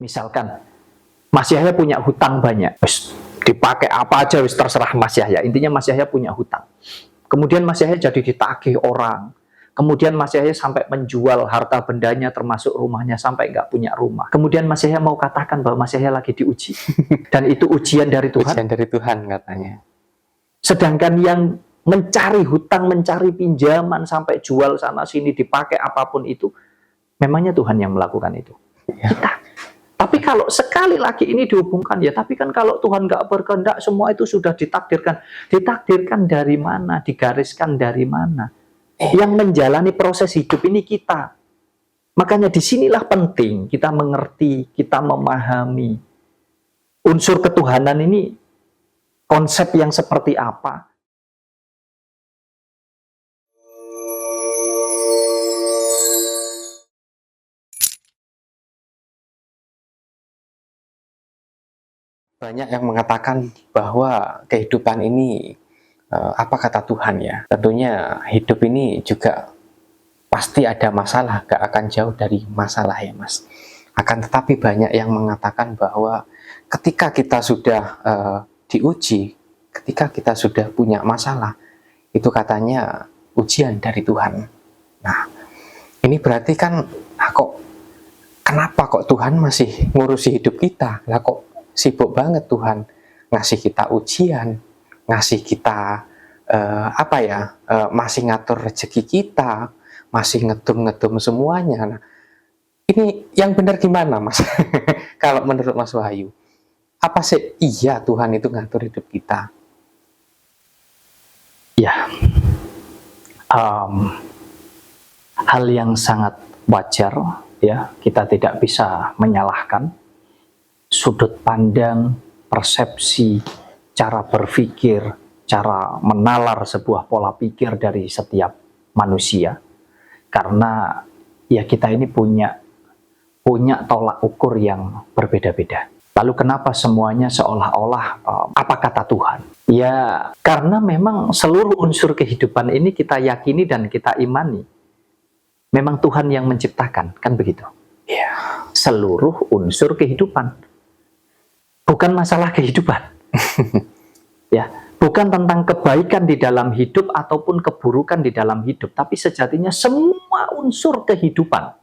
Misalkan Mas Yahya punya hutang banyak, wis dipakai apa aja wis terserah Mas Yahya. Intinya Mas Yahya punya hutang. Kemudian Mas Yahya jadi ditagih orang. Kemudian Mas Yahya sampai menjual harta bendanya termasuk rumahnya sampai nggak punya rumah. Kemudian Mas Yahya mau katakan bahwa Mas Yahya lagi diuji. Dan itu ujian dari Tuhan. Ujian dari Tuhan katanya. Sedangkan yang mencari hutang, mencari pinjaman sampai jual sana sini dipakai apapun itu, memangnya Tuhan yang melakukan itu? Ya. Kita. Tapi kalau sekali lagi ini dihubungkan, ya tapi kan kalau Tuhan nggak berkehendak semua itu sudah ditakdirkan. Ditakdirkan dari mana? Digariskan dari mana? Yang menjalani proses hidup ini kita. Makanya disinilah penting kita mengerti, kita memahami unsur ketuhanan ini, konsep yang seperti apa. Banyak yang mengatakan bahwa kehidupan ini apa kata Tuhan ya? Tentunya hidup ini juga pasti ada masalah, gak akan jauh dari masalah ya Mas. Akan tetapi banyak yang mengatakan bahwa ketika kita sudah diuji, ketika kita sudah punya masalah, itu katanya ujian dari Tuhan. Nah, ini berarti kan kenapa kok Tuhan masih ngurusi hidup kita? Lah kok sibuk banget Tuhan ngasih kita ujian, ngasih kita masih ngatur rezeki kita, masih ngedum-ngedum semuanya. Nah, ini yang benar gimana Mas? Kalau menurut Mas Wahyu, apa sih iya Tuhan itu ngatur hidup kita? Ya, hal yang sangat wajar ya, kita tidak bisa menyalahkan sudut pandang, persepsi, cara berpikir, cara menalar sebuah pola pikir dari setiap manusia. Karena ya kita ini punya tolak ukur yang berbeda-beda. Lalu kenapa semuanya seolah-olah apa kata Tuhan? Ya karena memang seluruh unsur kehidupan ini kita yakini dan kita imani. Memang Tuhan yang menciptakan, kan begitu? Ya, seluruh unsur kehidupan. Bukan masalah kehidupan. Ya, bukan tentang kebaikan di dalam hidup ataupun keburukan di dalam hidup, tapi sejatinya semua unsur kehidupan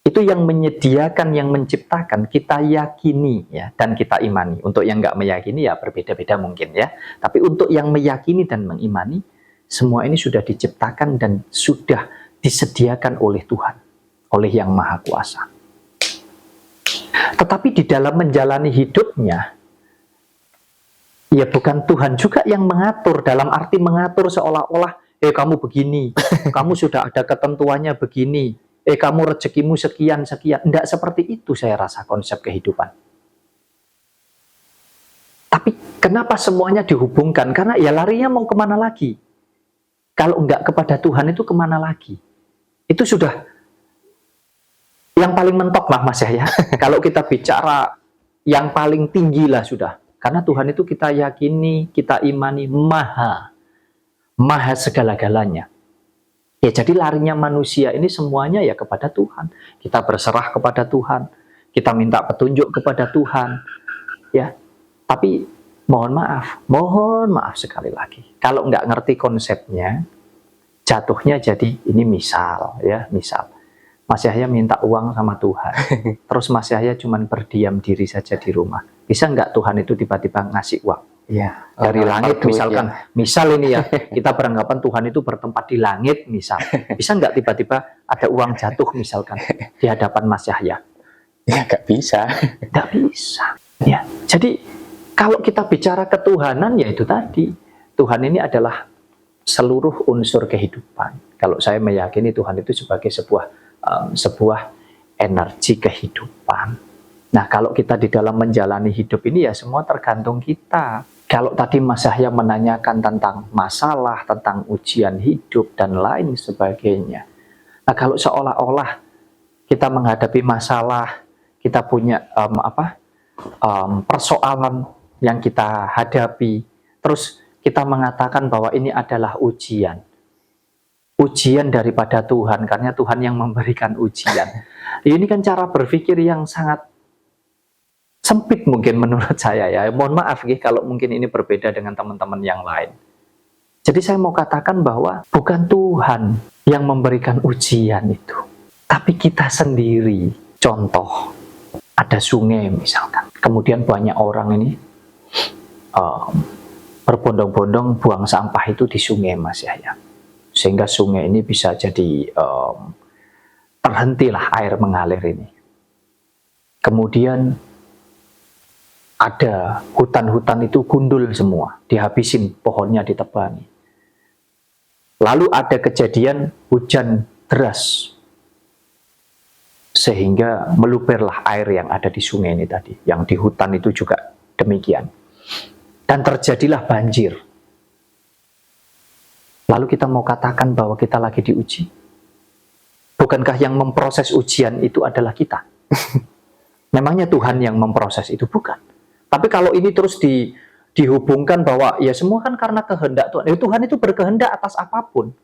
itu yang menyediakan, yang menciptakan, kita yakini ya, dan kita imani. Untuk yang nggak meyakini ya berbeda-beda mungkin ya. Tapi untuk yang meyakini dan mengimani, semua ini sudah diciptakan dan sudah disediakan oleh Tuhan, oleh Yang Maha Kuasa. Tetapi di dalam menjalani hidupnya, ya bukan Tuhan juga yang mengatur, dalam arti mengatur seolah-olah, kamu begini, kamu sudah ada ketentuannya begini, kamu rezekimu sekian-sekian. Tidak seperti itu saya rasa konsep kehidupan. Tapi kenapa semuanya dihubungkan? Karena ya larinya mau kemana lagi? Kalau enggak kepada Tuhan itu kemana lagi? Itu sudah yang paling mentok lah Mas ya. Kalau kita bicara yang paling tinggi lah sudah. Karena Tuhan itu kita yakini, kita imani maha segala-galanya. Ya jadi larinya manusia ini semuanya ya kepada Tuhan. Kita berserah kepada Tuhan. Kita minta petunjuk kepada Tuhan. Ya, tapi mohon maaf sekali lagi. Kalau nggak ngerti konsepnya, jatuhnya jadi ini misal. Mas Yahya minta uang sama Tuhan. Terus Mas Yahya cuman berdiam diri saja di rumah. Bisa nggak Tuhan itu tiba-tiba ngasih uang? Ya, dari langit misalkan. Ya. Misal ini ya, kita beranggapan Tuhan itu bertempat di langit misal. Bisa nggak tiba-tiba ada uang jatuh misalkan di hadapan Mas Yahya? Ya nggak bisa. Nggak bisa. Ya, jadi kalau kita bicara ketuhanan ya itu tadi. Tuhan ini adalah seluruh unsur kehidupan. Kalau saya meyakini Tuhan itu sebagai sebuah energi kehidupan. Nah, kalau kita di dalam menjalani hidup ini ya semua tergantung kita. Kalau tadi Mas Yahya menanyakan tentang masalah, tentang ujian hidup dan lain sebagainya. Nah, kalau seolah-olah kita menghadapi masalah, kita punya persoalan yang kita hadapi, terus kita mengatakan bahwa ini adalah ujian daripada Tuhan, karena Tuhan yang memberikan ujian. ini kan cara berpikir yang sangat sempit mungkin menurut saya ya. Mohon maaf kalau mungkin ini berbeda dengan teman-teman yang lain. Jadi saya mau katakan bahwa bukan Tuhan yang memberikan ujian itu, tapi kita sendiri. Contoh, ada sungai misalkan, kemudian banyak orang ini berbondong-bondong buang sampah itu di sungai, Mas Yahya, sehingga sungai ini bisa jadi terhentilah air mengalir ini. Kemudian ada hutan-hutan itu gundul semua, dihabisin, pohonnya ditebangi. Lalu ada kejadian hujan deras, sehingga meluberlah air yang ada di sungai ini tadi, yang di hutan itu juga demikian. Dan terjadilah banjir. Lalu kita mau katakan bahwa kita lagi diuji? Bukankah yang memproses ujian itu adalah kita? Memangnya Tuhan yang memproses itu? Bukan. Tapi kalau ini terus dihubungkan bahwa ya semua kan karena kehendak Tuhan. Tuhan itu berkehendak atas apapun.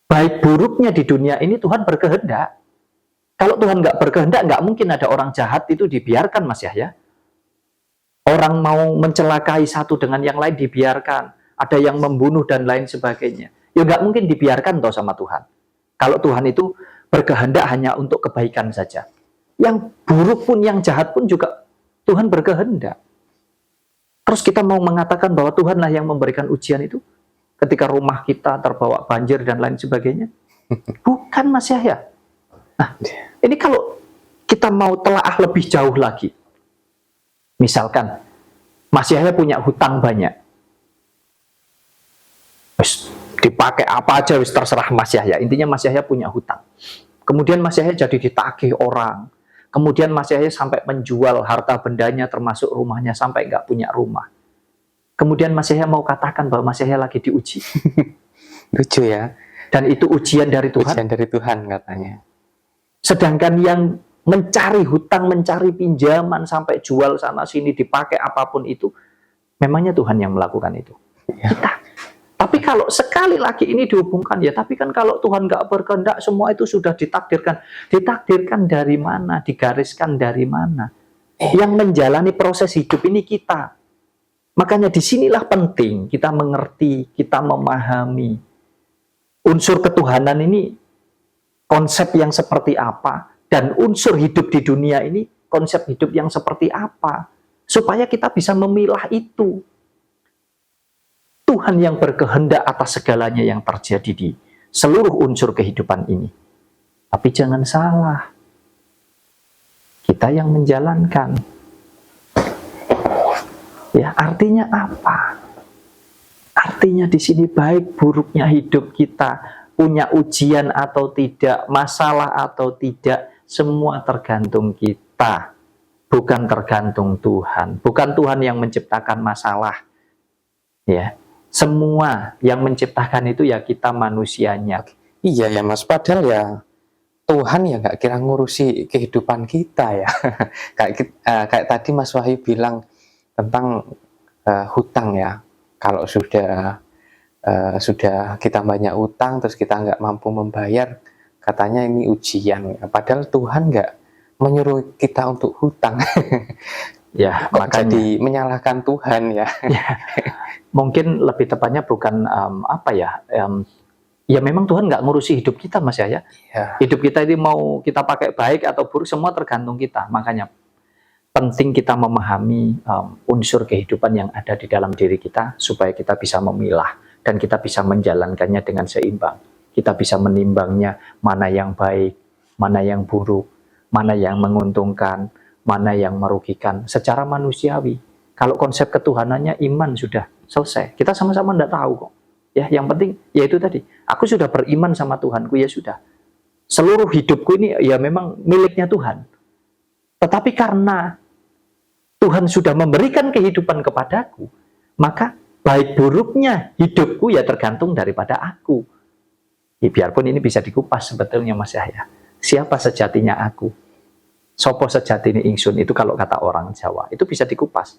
Baik buruknya di dunia ini Tuhan berkehendak. Kalau Tuhan nggak berkehendak, nggak mungkin ada orang jahat itu dibiarkan, Mas Yahya. Orang mau mencelakai satu dengan yang lain dibiarkan. Ada yang membunuh dan lain sebagainya. Ya nggak mungkin dibiarkan toh sama Tuhan. Kalau Tuhan itu berkehendak hanya untuk kebaikan saja. Yang buruk pun, yang jahat pun juga Tuhan berkehendak. Terus kita mau mengatakan bahwa Tuhanlah yang memberikan ujian itu ketika rumah kita terbawa banjir dan lain sebagainya? Bukan, Mas Yahya. Nah, ini kalau kita mau telaah lebih jauh lagi. Misalkan, Mas Yahya punya hutang banyak. Wis, dipakai apa aja wis terserah Mas Yahya. Intinya Mas Yahya punya hutang. Kemudian Mas Yahya jadi ditagih orang. Kemudian Mas Yahya sampai menjual harta bendanya termasuk rumahnya sampai nggak punya rumah. Kemudian Mas Yahya mau katakan bahwa Mas Yahya lagi diuji. Lucu ya. Dan itu ujian dari Tuhan. Ujian dari Tuhan katanya. Sedangkan yang mencari hutang, mencari pinjaman sampai jual sana sini dipakai apapun itu, memangnya Tuhan yang melakukan itu? Ya. Kita. Tapi kalau sekali lagi ini dihubungkan, ya tapi kan kalau Tuhan nggak berkehendak, semua itu sudah ditakdirkan. Ditakdirkan dari mana? Digariskan dari mana? Yang menjalani proses hidup ini kita. Makanya disinilah penting kita mengerti, kita memahami unsur ketuhanan ini, konsep yang seperti apa, dan unsur hidup di dunia ini, konsep hidup yang seperti apa. Supaya kita bisa memilah itu. Tuhan yang berkehendak atas segalanya yang terjadi di seluruh unsur kehidupan ini. Tapi jangan salah, kita yang menjalankan. Ya, artinya apa? Artinya di sini baik buruknya hidup kita, punya ujian atau tidak, masalah atau tidak, semua tergantung kita. Bukan tergantung Tuhan. Bukan Tuhan yang menciptakan masalah. Ya. Semua yang menciptakan itu ya kita manusianya. Iya ya Mas, padahal ya Tuhan ya nggak kira ngurusi kehidupan kita ya. kayak tadi Mas Wahyu bilang tentang hutang ya. Kalau sudah kita banyak utang terus kita nggak mampu membayar, katanya ini ujian. Padahal Tuhan nggak menyuruh kita untuk hutang. Ya, makanya jadi menyalahkan Tuhan ya. Ya. Mungkin lebih tepatnya bukan ya memang Tuhan nggak ngurusi hidup kita, Mas ya. Hidup kita ini mau kita pakai baik atau buruk semua tergantung kita. Makanya penting kita memahami unsur kehidupan yang ada di dalam diri kita supaya kita bisa memilah dan kita bisa menjalankannya dengan seimbang. Kita bisa menimbangnya mana yang baik, mana yang buruk, mana yang menguntungkan, mana yang merugikan secara manusiawi. Kalau konsep ketuhanannya iman sudah selesai. Kita sama-sama tidak tahu kok. Ya, yang penting yaitu tadi. Aku sudah beriman sama Tuhanku, ya sudah. Seluruh hidupku ini ya memang miliknya Tuhan. Tetapi karena Tuhan sudah memberikan kehidupan kepadaku, maka baik buruknya hidupku ya tergantung daripada aku. Ya, biarpun ini bisa dikupas sebetulnya Mas Yahya. Siapa sejatinya aku? Sopo sejatine ingsun, itu kalau kata orang Jawa. Itu bisa dikupas.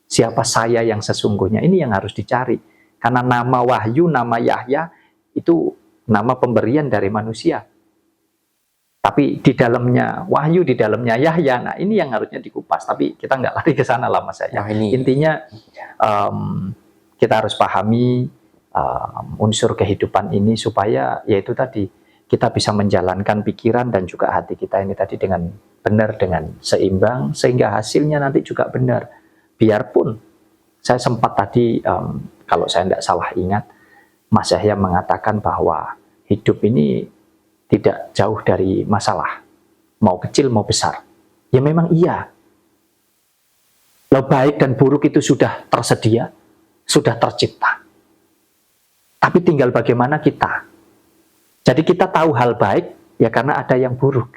Siapa saya yang sesungguhnya? Ini yang harus dicari. Karena nama Wahyu, nama Yahya, itu nama pemberian dari manusia. Tapi di dalamnya Wahyu, di dalamnya Yahya, nah ini yang harusnya dikupas. Tapi kita nggak lari ke sana lah Mas Yahya. Wah, ini Intinya kita harus pahami unsur kehidupan ini supaya yaitu tadi kita bisa menjalankan pikiran dan juga hati kita ini tadi dengan benar, dengan seimbang, sehingga hasilnya nanti juga benar. Biarpun saya sempat tadi, kalau saya tidak salah ingat, Mas Yahya mengatakan bahwa hidup ini tidak jauh dari masalah, mau kecil mau besar. Ya memang iya. Lo baik dan buruk itu sudah tersedia, sudah tercipta. Tapi tinggal bagaimana kita. Jadi kita tahu hal baik ya karena ada yang buruk.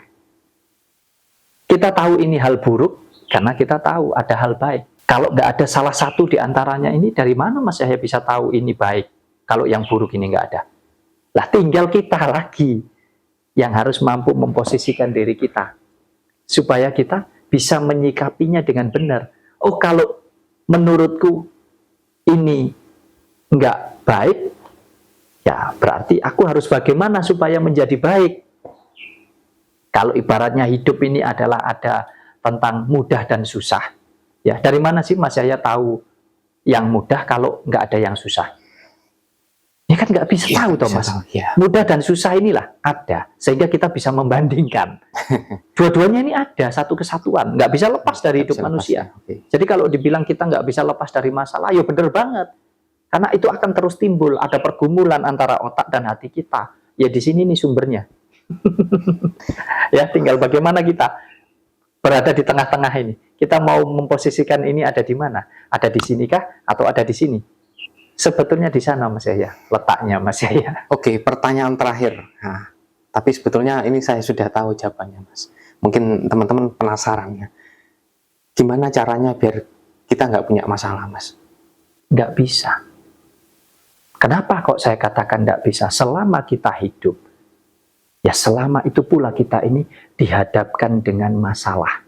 Kita tahu ini hal buruk karena kita tahu ada hal baik. Kalau nggak ada salah satu di antaranya ini, dari mana Mas Yahya bisa tahu ini baik kalau yang buruk ini nggak ada? Lah tinggal kita lagi yang harus mampu memposisikan diri kita supaya kita bisa menyikapinya dengan benar. Oh, kalau menurutku ini nggak baik, ya berarti aku harus bagaimana supaya menjadi baik. Kalau ibaratnya hidup ini adalah ada tentang mudah dan susah, ya dari mana sih Mas Yahya tahu yang mudah kalau nggak ada yang susah? Ya kan nggak bisa tahu toh Mas. Ya. Mudah dan susah inilah ada, sehingga kita bisa membandingkan. Dua-duanya ini ada, satu kesatuan, nggak bisa lepas dari hidup manusia. Okay. Jadi kalau dibilang kita nggak bisa lepas dari masalah, ya benar banget. Karena itu akan terus timbul, ada pergumulan antara otak dan hati kita. Ya di sini nih sumbernya. Ya tinggal bagaimana kita berada di tengah-tengah ini. Kita mau memposisikan ini ada di mana? Ada di sini kah? Atau ada di sini? Sebetulnya di sana Mas Yahya, letaknya Mas Yahya. Oke, pertanyaan terakhir. Nah, tapi sebetulnya ini saya sudah tahu jawabannya Mas. Mungkin teman-teman penasaran ya. Gimana caranya biar kita nggak punya masalah Mas? Nggak bisa. Kenapa kok saya katakan nggak bisa? Selama kita hidup, ya selama itu pula kita ini dihadapkan dengan masalah.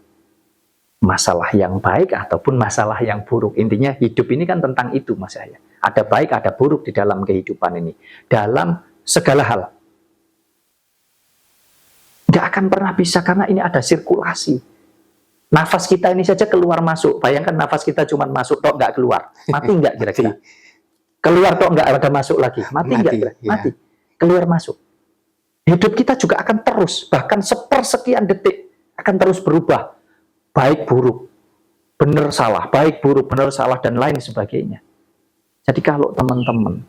Masalah yang baik ataupun masalah yang buruk. Intinya hidup ini kan tentang itu Mas Yahya. Ada baik, ada buruk di dalam kehidupan ini. Dalam segala hal. Nggak akan pernah bisa karena ini ada sirkulasi. Nafas kita ini saja keluar masuk. Bayangkan nafas kita cuma masuk tok nggak keluar. Mati nggak kira-kira? Keluar tok nggak ada masuk lagi. Mati nggak kira-kira? Ya. Mati. Keluar masuk. Hidup kita juga akan terus, bahkan sepersekian detik akan terus berubah. Baik buruk, benar salah, baik buruk, benar salah, dan lain sebagainya. Jadi kalau teman-teman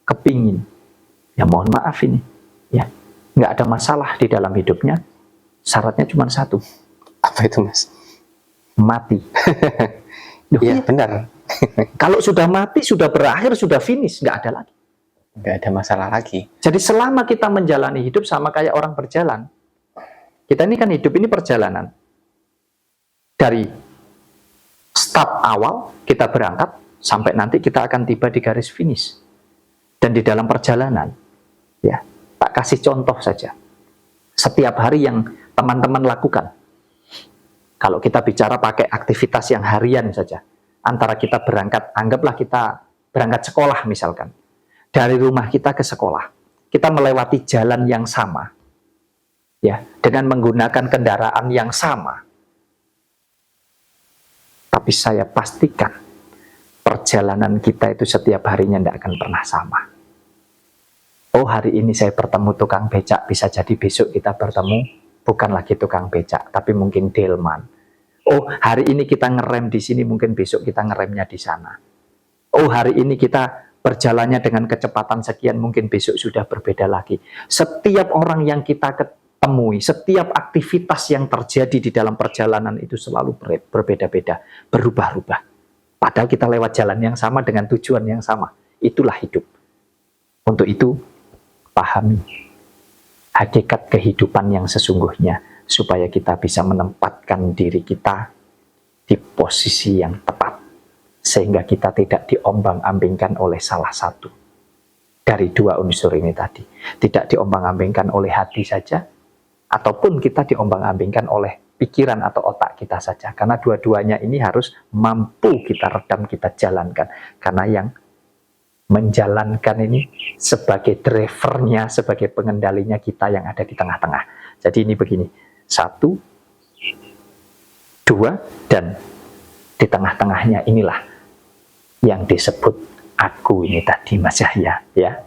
kepingin, ya mohon maaf ini, ya nggak ada masalah di dalam hidupnya, syaratnya cuma satu. Apa itu Mas? Mati. Iya benar. Kalau sudah mati, sudah berakhir, sudah finish, nggak ada lagi. Nggak ada masalah lagi. Jadi selama kita menjalani hidup sama kayak orang berjalan, kita ini kan hidup ini perjalanan. Dari start awal kita berangkat sampai nanti kita akan tiba di garis finish. Dan di dalam perjalanan, ya, tak kasih contoh saja. Setiap hari yang teman-teman lakukan. Kalau kita bicara pakai aktivitas yang harian saja, antara kita berangkat, anggaplah kita berangkat sekolah misalkan. Dari rumah kita ke sekolah, kita melewati jalan yang sama. Ya, dengan menggunakan kendaraan yang sama. Tapi saya pastikan perjalanan kita itu setiap harinya tidak akan pernah sama. Oh, hari ini saya bertemu tukang becak, bisa jadi besok kita bertemu bukan lagi tukang becak, tapi mungkin delman. Oh, hari ini kita ngerem di sini, mungkin besok kita ngeremnya di sana. Oh, hari ini kita berjalannya dengan kecepatan sekian, mungkin besok sudah berbeda lagi. Setiap orang yang kita temui, setiap aktivitas yang terjadi di dalam perjalanan itu selalu berbeda-beda, berubah-ubah. Padahal kita lewat jalan yang sama dengan tujuan yang sama. Itulah hidup. Untuk itu, pahami hakikat kehidupan yang sesungguhnya, supaya kita bisa menempatkan diri kita di posisi yang tepat, sehingga kita tidak diombang-ambingkan oleh salah satu dari dua unsur ini tadi. Tidak diombang-ambingkan oleh hati saja, ataupun kita diombang-ambingkan oleh pikiran atau otak kita saja. Karena dua-duanya ini harus mampu kita redam, kita jalankan. Karena yang menjalankan ini sebagai drivernya, sebagai pengendalinya kita yang ada di tengah-tengah. Jadi ini begini, 1, 2, dan di tengah-tengahnya inilah yang disebut aku ini tadi, Mas Yahya, ya.